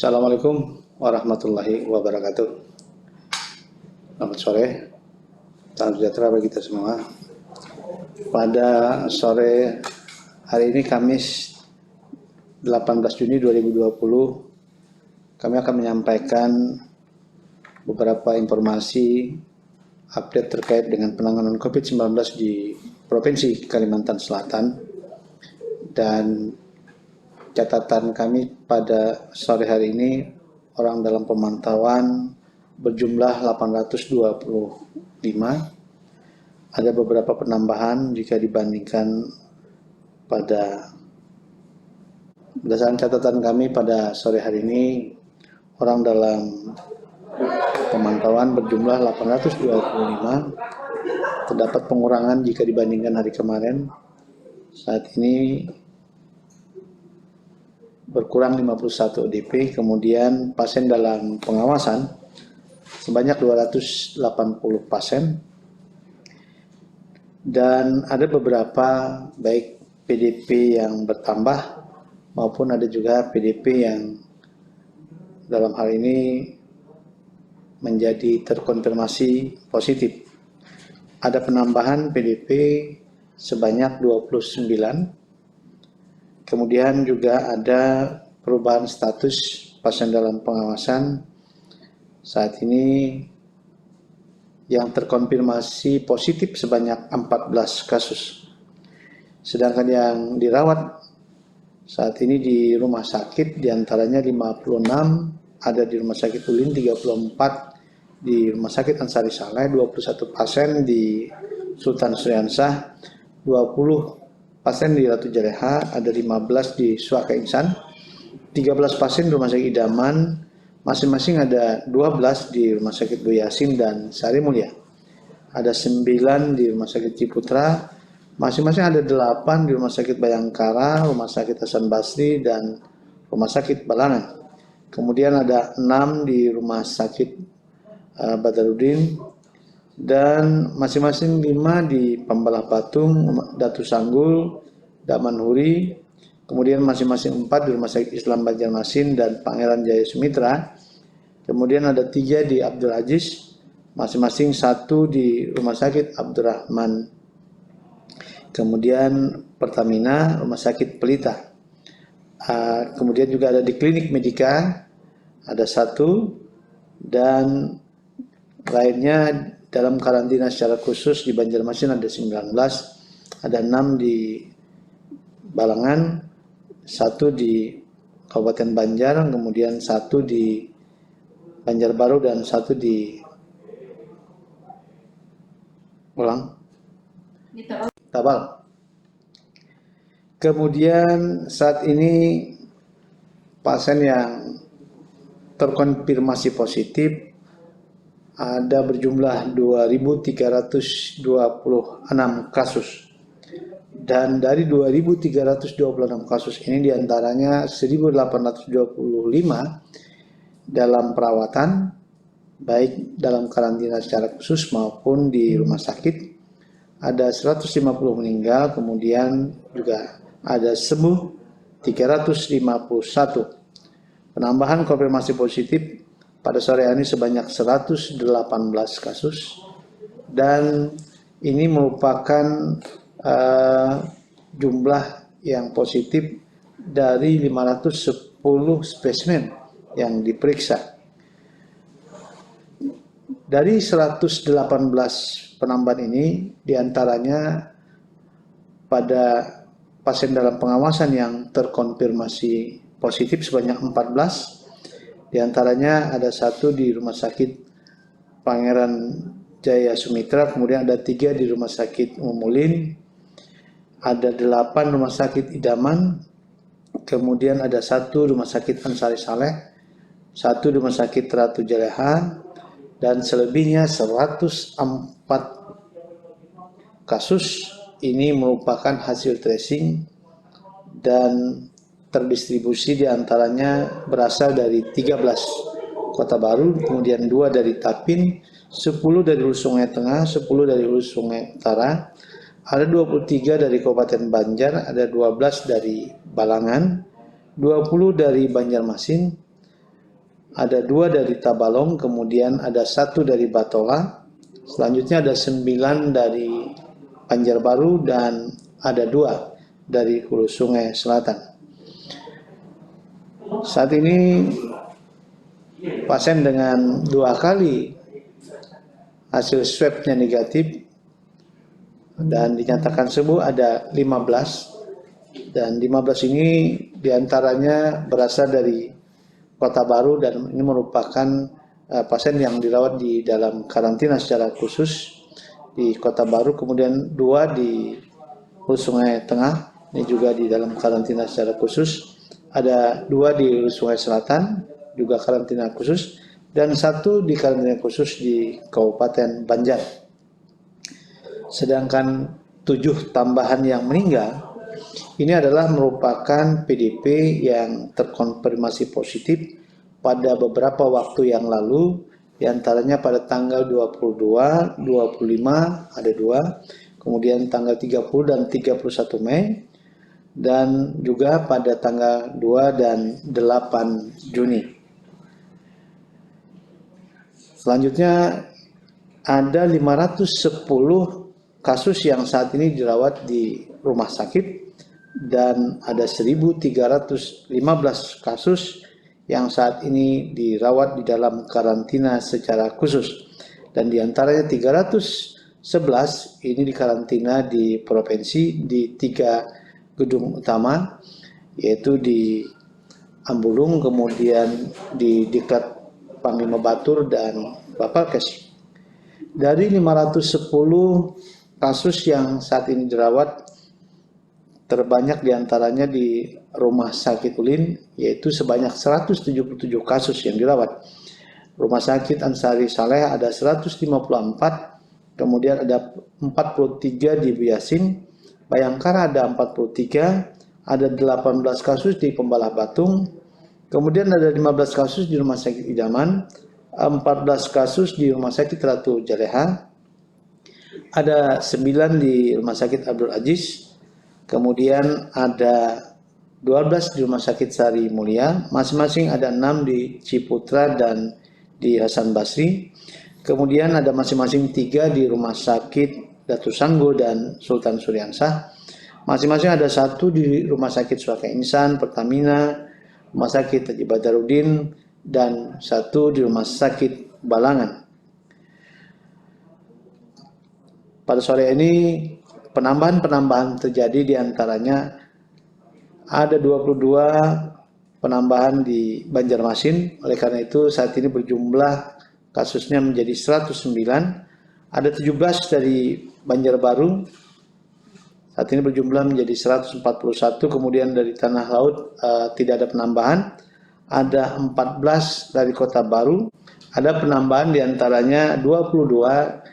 Assalamualaikum warahmatullahi wabarakatuh. Selamat sore, salam sejahtera bagi kita semua. Pada sore hari ini Kamis 18 Juni 2020, kami akan menyampaikan beberapa informasi update terkait dengan penanganan COVID-19 di Provinsi Kalimantan Selatan. Dan catatan kami pada sore hari ini, orang dalam pemantauan berjumlah 825. Ada beberapa penambahan jika dibandingkan berdasarkan catatan kami pada sore hari ini, orang dalam pemantauan berjumlah 825. Terdapat pengurangan jika dibandingkan hari kemarin. Saat ini berkurang 51 ODP, kemudian pasien dalam pengawasan sebanyak 280 pasien, dan ada beberapa baik PDP yang bertambah maupun ada juga PDP yang dalam hal ini menjadi terkonfirmasi positif. Ada penambahan PDP sebanyak 29. Kemudian juga ada perubahan status pasien dalam pengawasan. Saat ini yang terkonfirmasi positif sebanyak 14 kasus. Sedangkan yang dirawat saat ini di rumah sakit diantaranya 56 ada di rumah sakit Ulin, 34 di rumah sakit Ansari Saleh, 21 pasien di Sultan Syariansah, 20 pasien di Ratu Jaleha, ada 15 di Suaka Insan, 13 pasien di Rumah Sakit Idaman, masing-masing ada 12 di Rumah Sakit Bu Yasin dan Sari Mulia. Ada 9 di Rumah Sakit Ciputra, masing-masing ada 8 di Rumah Sakit Bayangkara, Rumah Sakit Hasan Basri, dan Rumah Sakit Balangan. Kemudian ada 6 di Rumah Sakit Badarudin, dan masing-masing 5 di Pembelah Patung, Datu Sanggul, Damanhuri. Kemudian masing-masing 4 di Rumah Sakit Islam Banjarmasin dan Pangeran Jaya Sumitra. Kemudian ada 3 di Abdul Aziz, masing-masing 1 di Rumah Sakit Abdurrahman. Kemudian Pertamina, Rumah Sakit Pelita. Kemudian juga ada di Klinik Medika, ada 1, dan lainnya dalam karantina secara khusus di Banjarmasin ada 19, ada 6 di Balangan, 1 di Kabupaten Banjar, kemudian 1 di Banjarbaru, dan 1 di Tabal. Kemudian saat ini pasien yang terkonfirmasi positif ada berjumlah 2.326 kasus. Dan dari 2.326 kasus ini diantaranya 1.825 dalam perawatan, baik dalam karantina secara khusus maupun di rumah sakit. Ada 150 meninggal, kemudian juga ada sembuh 351. Penambahan konfirmasi positif pada sore hari ini sebanyak 118 kasus, dan ini merupakan jumlah yang positif dari 510 spesimen yang diperiksa. Dari 118 penambahan ini, diantaranya pada pasien dalam pengawasan yang terkonfirmasi positif sebanyak 14. Di antaranya ada 1 di Rumah Sakit Pangeran Jaya Sumitra, kemudian ada 3 di Rumah Sakit Umulin, ada 8 Rumah Sakit Idaman, kemudian ada 1 Rumah Sakit Ansari Saleh, 1 Rumah Sakit Ratu Jaleha, dan selebihnya 104 kasus ini merupakan hasil tracing dan terdistribusi diantaranya berasal dari 13 Kota Baru, kemudian 2 dari Tapin, 10 dari Hulu Sungai Tengah, 10 dari Hulu Sungai Utara, ada 23 dari Kabupaten Banjar, ada 12 dari Balangan, 20 dari Banjarmasin, ada 2 dari Tabalong, kemudian ada 1 dari Batola, selanjutnya ada 9 dari Banjarbaru, dan ada 2 dari Hulu Sungai Selatan. Saat ini pasien dengan 2 kali hasil swabnya negatif dan dinyatakan sembuh ada 15, dan 15 ini diantaranya berasal dari Kota Baru, dan ini merupakan pasien yang dirawat di dalam karantina secara khusus di Kota Baru, kemudian 2 di Hulu Sungai Tengah, ini juga di dalam karantina secara khusus, ada 2 di Hulu Sungai Selatan juga karantina khusus, dan 1 di karantina khusus di Kabupaten Banjar. Sedangkan 7 tambahan yang meninggal ini adalah merupakan PDP yang terkonfirmasi positif pada beberapa waktu yang lalu, diantaranya pada tanggal 22, 25 ada 2, kemudian tanggal 30 dan 31 Mei, dan juga pada tanggal 2 dan 8 Juni. Selanjutnya ada 510 kasus yang saat ini dirawat di rumah sakit, dan ada 1.315 kasus yang saat ini dirawat di dalam karantina secara khusus, dan diantaranya 311 ini dikarantina di provinsi di 3 gedung utama, yaitu di Ambulung, kemudian di Diklat Panglima Batur, dan Bapalkes. Dari 510 kasus yang saat ini dirawat, terbanyak diantaranya di Rumah Sakit Ulin, yaitu sebanyak 177 kasus yang dirawat. Rumah Sakit Ansari Saleh ada 154, kemudian ada 43 di Biasin, Bayangkara ada 43, ada 18 kasus di Pembalah Batung, kemudian ada 15 kasus di Rumah Sakit Idaman, 14 kasus di Rumah Sakit Ratu Jaleha, ada 9 di Rumah Sakit Abdul Aziz, kemudian ada 12 di Rumah Sakit Sari Mulia, masing-masing ada 6 di Ciputra dan di Hasan Basri, kemudian ada masing-masing 3 di Rumah Sakit Datu Sanggo dan Sultan Suryansah, masing-masing ada 1 di Rumah Sakit Suaka Insan, Pertamina, Rumah Sakit Haji Badarudin, dan 1 di Rumah Sakit Balangan. Pada sore ini penambahan terjadi, diantaranya ada 22 penambahan di Banjarmasin, oleh karena itu saat ini berjumlah kasusnya menjadi 109, ada 17 dari Banjarbaru, saat ini berjumlah menjadi 141, kemudian dari Tanah Laut tidak ada penambahan, ada 14 dari Kota Baru, ada penambahan diantaranya 22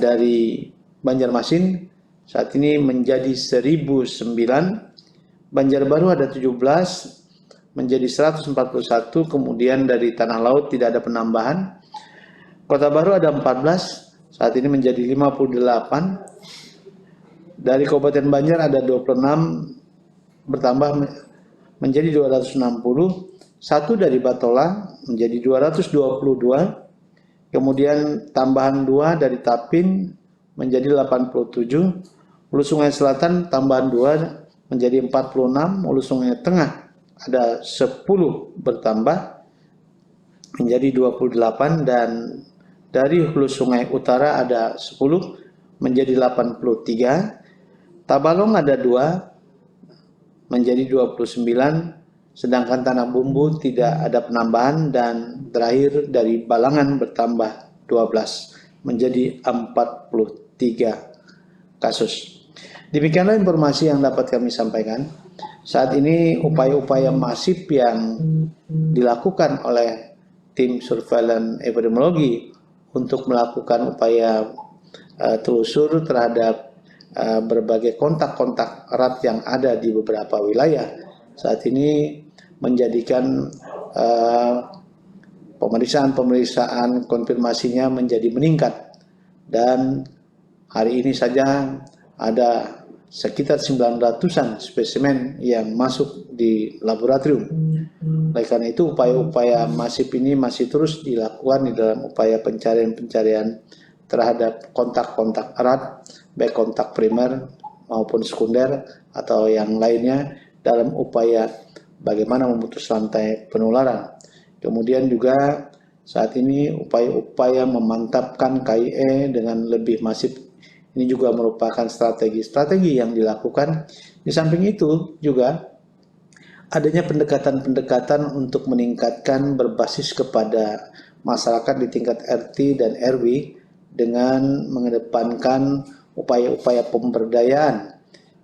dari Banjarmasin, saat ini menjadi 1009, Banjarbaru ada 17 menjadi 141, kemudian dari Tanah Laut tidak ada penambahan, Kota Baru ada 14, saat ini menjadi 58, dari Kabupaten Banjar ada 26 bertambah menjadi 260, 1 dari Batola menjadi 222, kemudian tambahan 2 dari Tapin menjadi 87, Hulu Sungai Selatan tambahan 2 menjadi 46, Hulu Sungai Tengah ada 10 bertambah menjadi 28, dan dari Hulu Sungai Utara ada 10 menjadi 83, Tabalong ada 2 menjadi 29, sedangkan Tanah Bumbu tidak ada penambahan, dan terakhir dari Balangan bertambah 12 menjadi 43 kasus. Demikianlah informasi yang dapat kami sampaikan. Saat ini upaya-upaya masif yang dilakukan oleh tim surveillance epidemiologi untuk melakukan upaya telusur terhadap berbagai kontak-kontak erat yang ada di beberapa wilayah saat ini menjadikan pemeriksaan konfirmasinya menjadi meningkat, dan hari ini saja ada sekitar 900-an spesimen yang masuk di laboratorium. Oleh karena itu upaya-upaya masif ini masih terus dilakukan di dalam upaya pencarian terhadap kontak-kontak erat, baik kontak primer maupun sekunder atau yang lainnya, dalam upaya bagaimana memutus rantai penularan. Kemudian juga saat ini upaya-upaya memantapkan KIE dengan lebih masif ini juga merupakan strategi-strategi yang dilakukan. Di samping itu juga adanya pendekatan-pendekatan untuk meningkatkan berbasis kepada masyarakat di tingkat RT dan RW dengan mengedepankan upaya-upaya pemberdayaan,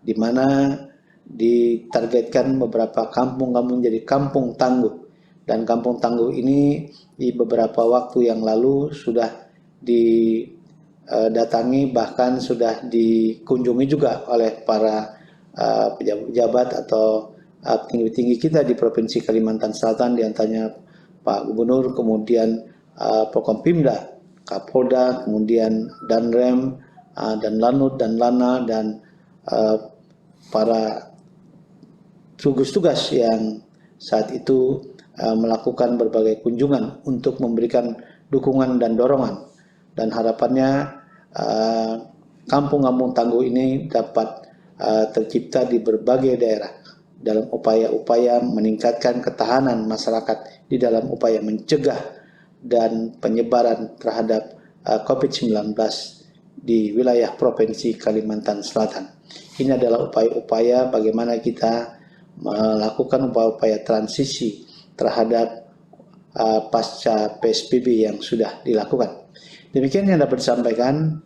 di mana ditargetkan beberapa kampung-kampung menjadi kampung tangguh. Dan kampung tangguh ini di beberapa waktu yang lalu sudah didatangi, bahkan sudah dikunjungi juga oleh para pejabat atau tinggi-tinggi kita di Provinsi Kalimantan Selatan, diantaranya Pak Gubernur, kemudian Forkompimda, Kapolda, kemudian Danrem, dan Lanut, dan Lana, dan para tugas-tugas yang saat itu melakukan berbagai kunjungan untuk memberikan dukungan dan dorongan. Dan harapannya kampung-kampung tangguh ini dapat tercipta di berbagai daerah dalam upaya-upaya meningkatkan ketahanan masyarakat di dalam upaya mencegah dan penyebaran terhadap COVID-19 di wilayah Provinsi Kalimantan Selatan. Ini adalah upaya-upaya bagaimana kita melakukan upaya-upaya transisi terhadap pasca PSBB yang sudah dilakukan. Demikian yang dapat disampaikan,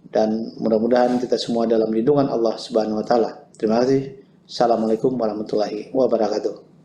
dan mudah-mudahan kita semua dalam lindungan Allah Subhanahu wa taala. Terima kasih. Assalamualaikum warahmatullahi wabarakatuh.